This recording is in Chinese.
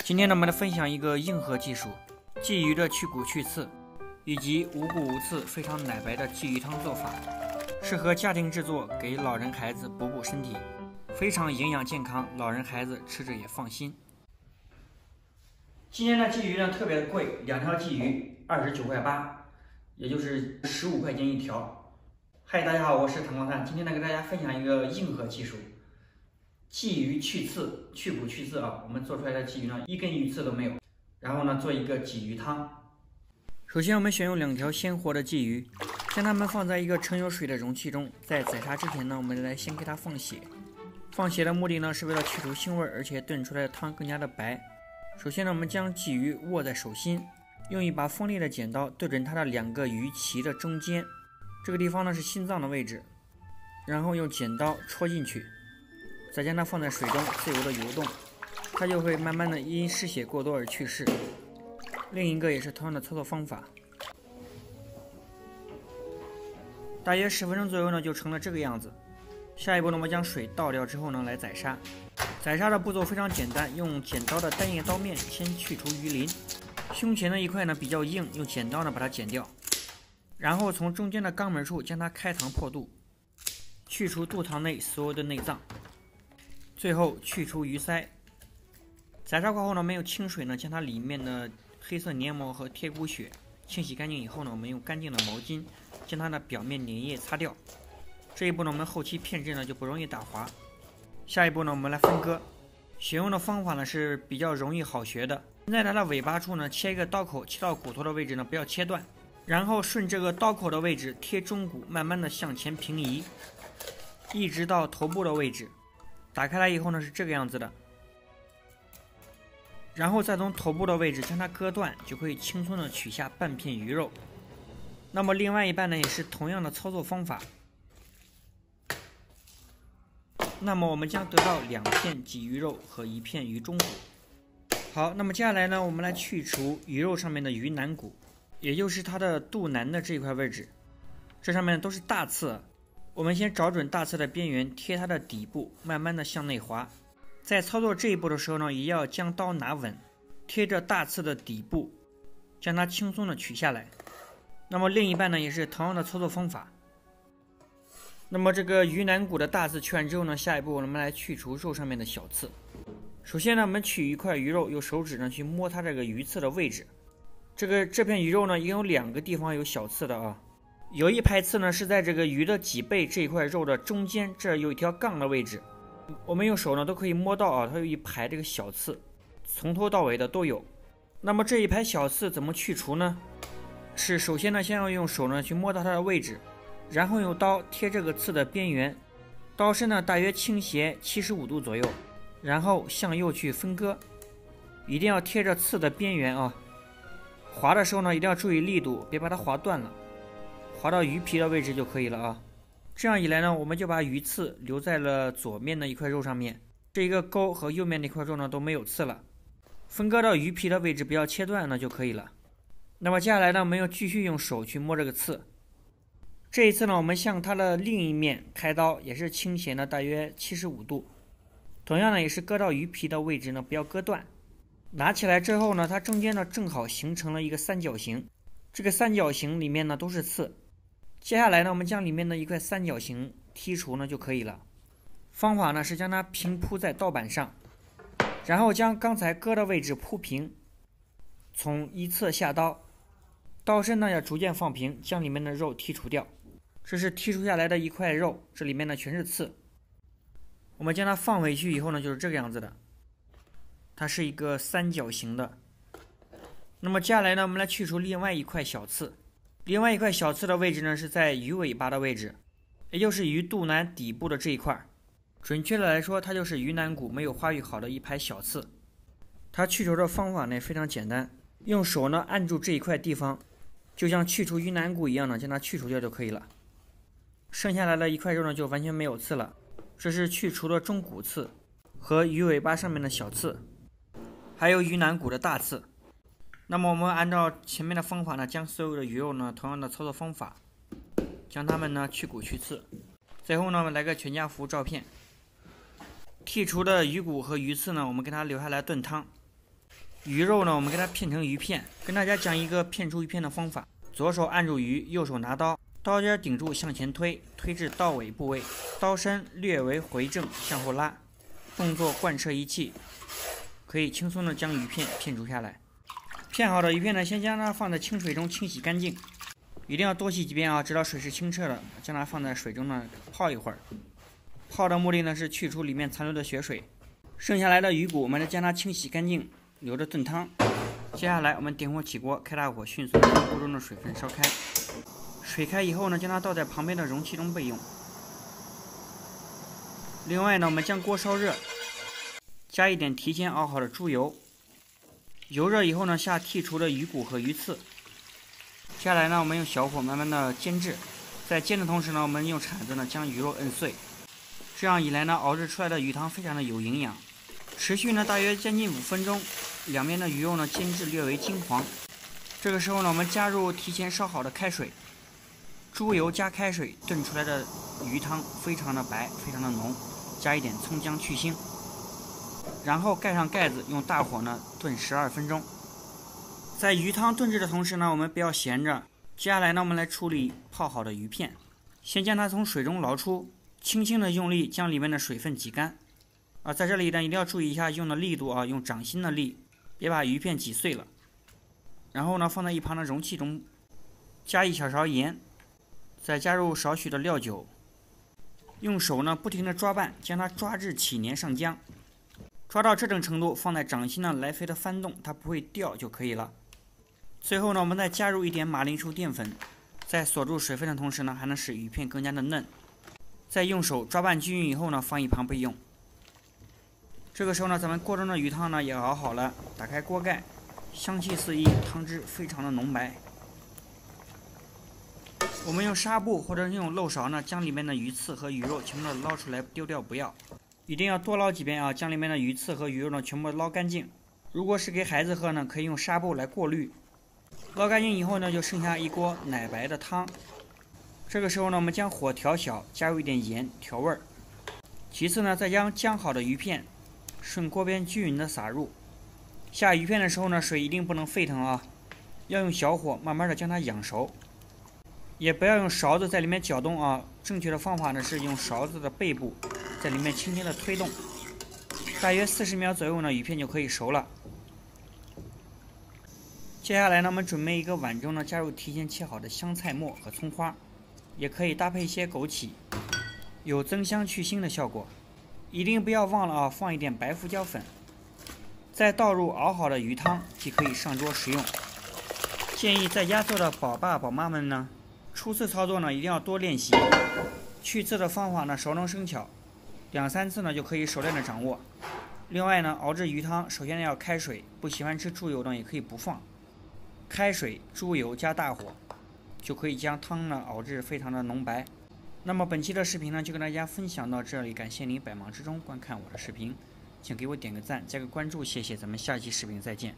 今天呢，我们来分享一个硬核技术——鲫鱼的去骨去刺，以及无骨无刺、非常奶白的鲫鱼汤做法，适合家庭制作，给老人孩子补身体，非常营养健康，老人孩子吃着也放心。今天的鲫鱼呢特别的贵，2条鲫鱼29.8块，也就是15块钱一条。嗨，大家好，我是唐光汉，今天呢给大家分享一个硬核技术。鲫鱼去刺、去骨去刺啊！我们做出来的鲫鱼呢，一根鱼刺都没有。然后呢，做一个鲫鱼汤。首先，我们选用2条鲜活的鲫鱼，将它们放在一个盛有水的容器中。在宰杀之前呢，我们来先给它放血。放血的目的呢，是为了去除腥味，而且炖出来的汤更加的白。首先呢，我们将鲫鱼握在手心，用一把锋利的剪刀对准它的2个鱼鳍的中间，这个地方呢是心脏的位置，然后用剪刀戳进去。再将它放在水中自由的游动，它就会慢慢的因失血过多而去世。另一个也是同样的操作方法。大约10分钟左右呢，就成了这个样子。下一步呢，我们将水倒掉之后呢，来宰杀。宰杀的步骤非常简单，用剪刀的单叶刀面先去除鱼鳞，胸前的一块呢比较硬，用剪刀呢把它剪掉，然后从中间的肛门处将它开膛破肚，去除肚膛内所有的内脏。最后去除鱼鳃。宰杀过后呢，没有清水呢，将它里面的黑色黏膜和贴骨血清洗干净以后呢，我们用干净的毛巾将它的表面粘液擦掉。这一步呢，我们后期片制呢就不容易打滑。下一步呢，我们来分割。选用的方法呢是比较容易好学的。在它的尾巴处呢，切一个刀口，切到骨头的位置呢不要切断，然后顺这个刀口的位置贴中骨，慢慢的向前平移，一直到头部的位置。打开来以后呢，是这个样子的，然后再从头部的位置将它割断，就可以轻松的取下半片鱼肉。那么另外一半呢，也是同样的操作方法。那么我们将得到2片鲫鱼肉和1片鱼中骨。好，那么接下来呢，我们来去除鱼肉上面的鱼腩骨，也就是它的肚腩的这一块位置，这上面都是大刺。我们先找准大刺的边缘，贴它的底部，慢慢的向内滑。在操作这一步的时候呢，也要将刀拿稳，贴着大刺的底部，将它轻松的取下来。那么另一半呢，也是同样的操作方法。那么这个鱼腩骨的大刺取完之后呢，下一步我们来去除肉上面的小刺。首先呢，我们取一块鱼肉，用手指呢去摸它这个鱼刺的位置。这片鱼肉呢，也有2个地方有小刺的啊。有一排刺呢是在这个鱼的脊背这一块肉的中间，这有一条杠的位置，我们用手呢都可以摸到啊，它有一排这个小刺，从头到尾的都有。那么这一排小刺怎么去除呢？是首先呢，先要用手呢去摸到它的位置，然后用刀贴这个刺的边缘，刀身呢大约倾斜75度左右，然后向右去分割，一定要贴着刺的边缘啊。划的时候呢，一定要注意力度，别把它划断了。划到鱼皮的位置就可以了啊。这样一来呢，我们就把鱼刺留在了左面的一块肉上面，这一个钩和右面那块肉呢都没有刺了。分割到鱼皮的位置，不要切断呢就可以了。那么接下来呢，我们要继续用手去摸这个刺。这一次呢，我们向它的另一面开刀，也是倾斜呢大约75度，同样呢也是割到鱼皮的位置呢不要割断。拿起来之后呢，它中间呢正好形成了一个三角形，这个三角形里面呢都是刺。接下来呢，我们将里面的一块三角形剔除呢就可以了。方法呢是将它平铺在刀板上，然后将刚才割的位置铺平，从一侧下刀，刀身呢要逐渐放平，将里面的肉剔除掉。这是剔除下来的一块肉，这里面呢全是刺。我们将它放回去以后呢，就是这个样子的，它是一个三角形的。那么接下来呢，我们来去除另外一块小刺。另外一块小刺的位置呢，是在鱼尾巴的位置，也就是鱼肚腩底部的这一块。准确的来说，它就是鱼腩骨没有发育好的一排小刺。它去除的方法呢非常简单，用手呢按住这一块地方，就像去除鱼腩骨一样的将它去除掉就可以了。剩下来的一块肉呢就完全没有刺了。这是去除了中骨刺和鱼尾巴上面的小刺，还有鱼腩骨的大刺。那么我们按照前面的方法呢，将所有的鱼肉呢，同样的操作方法，将它们呢去骨去刺。最后呢，我们来个全家福照片。剔除的鱼骨和鱼刺呢，我们给它留下来炖汤。鱼肉呢，我们给它片成鱼片。跟大家讲一个片出鱼片的方法：左手按住鱼，右手拿刀，刀尖顶住向前推，推至刀尾部位，刀身略为回正向后拉，动作贯彻一气，可以轻松的将鱼片片出下来。片好的鱼片呢，先将它放在清水中清洗干净，一定要多洗几遍啊，直到水是清澈的。将它放在水中呢泡一会儿，泡的目的呢是去除里面残留的血水。剩下来的鱼骨，我们再将它清洗干净，留着炖汤。接下来我们点火起锅，开大火，迅速将锅中的水分烧开。水开以后呢，将它倒在旁边的容器中备用。另外呢，我们将锅烧热，加一点提前熬好的猪油。油热以后呢，下剔除的鱼骨和鱼刺。接下来呢，我们用小火慢慢的煎制。在煎的同时呢，我们用铲子呢将鱼肉摁碎。这样一来呢，熬制出来的鱼汤非常的有营养。持续呢大约将近5分钟，两边的鱼肉呢煎至略为金黄。这个时候呢，我们加入提前烧好的开水，猪油加开水炖出来的鱼汤非常的白，非常的浓，加一点葱姜去腥，然后盖上盖子，用大火呢炖12分钟。在鱼汤炖制的同时呢，我们不要闲着。接下来呢，我们来处理泡好的鱼片。先将它从水中捞出，轻轻的用力将里面的水分挤干。在这里呢，一定要注意一下用的力度啊，用掌心的力，别把鱼片挤碎了。然后呢，放在一旁的容器中，加1小勺盐，再加入少许的料酒，用手呢不停的抓拌，将它抓至起粘上浆。抓到这种程度，放在掌心呢来回的翻动，它不会掉就可以了。最后呢，我们再加入一点马铃薯淀粉，在锁住水分的同时呢，还能使鱼片更加的嫩。再用手抓拌均匀以后呢，放一旁备用。这个时候呢，咱们锅中的鱼汤呢也熬好了，打开锅盖，香气四溢，汤汁非常的浓白。我们用纱布或者用漏勺呢，将里面的鱼刺和鱼肉全部捞出来，丢掉不要。一定要多捞几遍啊，将里面的鱼刺和鱼肉呢全部捞干净。如果是给孩子喝呢，可以用纱布来过滤。捞干净以后呢，就剩下一锅奶白的汤。这个时候呢，我们将火调小，加入一点盐调味儿。其次呢，再将姜好的鱼片顺锅边均匀的撒入。下鱼片的时候呢，水一定不能沸腾啊，要用小火慢慢的将它养熟。也不要用勺子在里面搅动啊，正确的方法呢是用勺子的背部在里面轻轻的推动。大约40秒左右呢，鱼片就可以熟了。接下来呢，我们准备一个碗中呢，加入提前切好的香菜末和葱花，也可以搭配一些枸杞，有增香去腥的效果。一定不要忘了啊，放一点白胡椒粉。再倒入熬好的鱼汤，即可以上桌食用。建议在家做的宝爸宝妈们呢，初次操作呢一定要多练习，去刺的方法呢熟能生巧，2、3次呢就可以熟练的掌握。另外呢，熬制鱼汤首先要开水，不喜欢吃猪油呢也可以不放。开水、猪油加大火，就可以将汤呢熬制非常的浓白。那么本期的视频呢就跟大家分享到这里，感谢您百忙之中观看我的视频，请给我点个赞，加个关注，谢谢，咱们下期视频再见。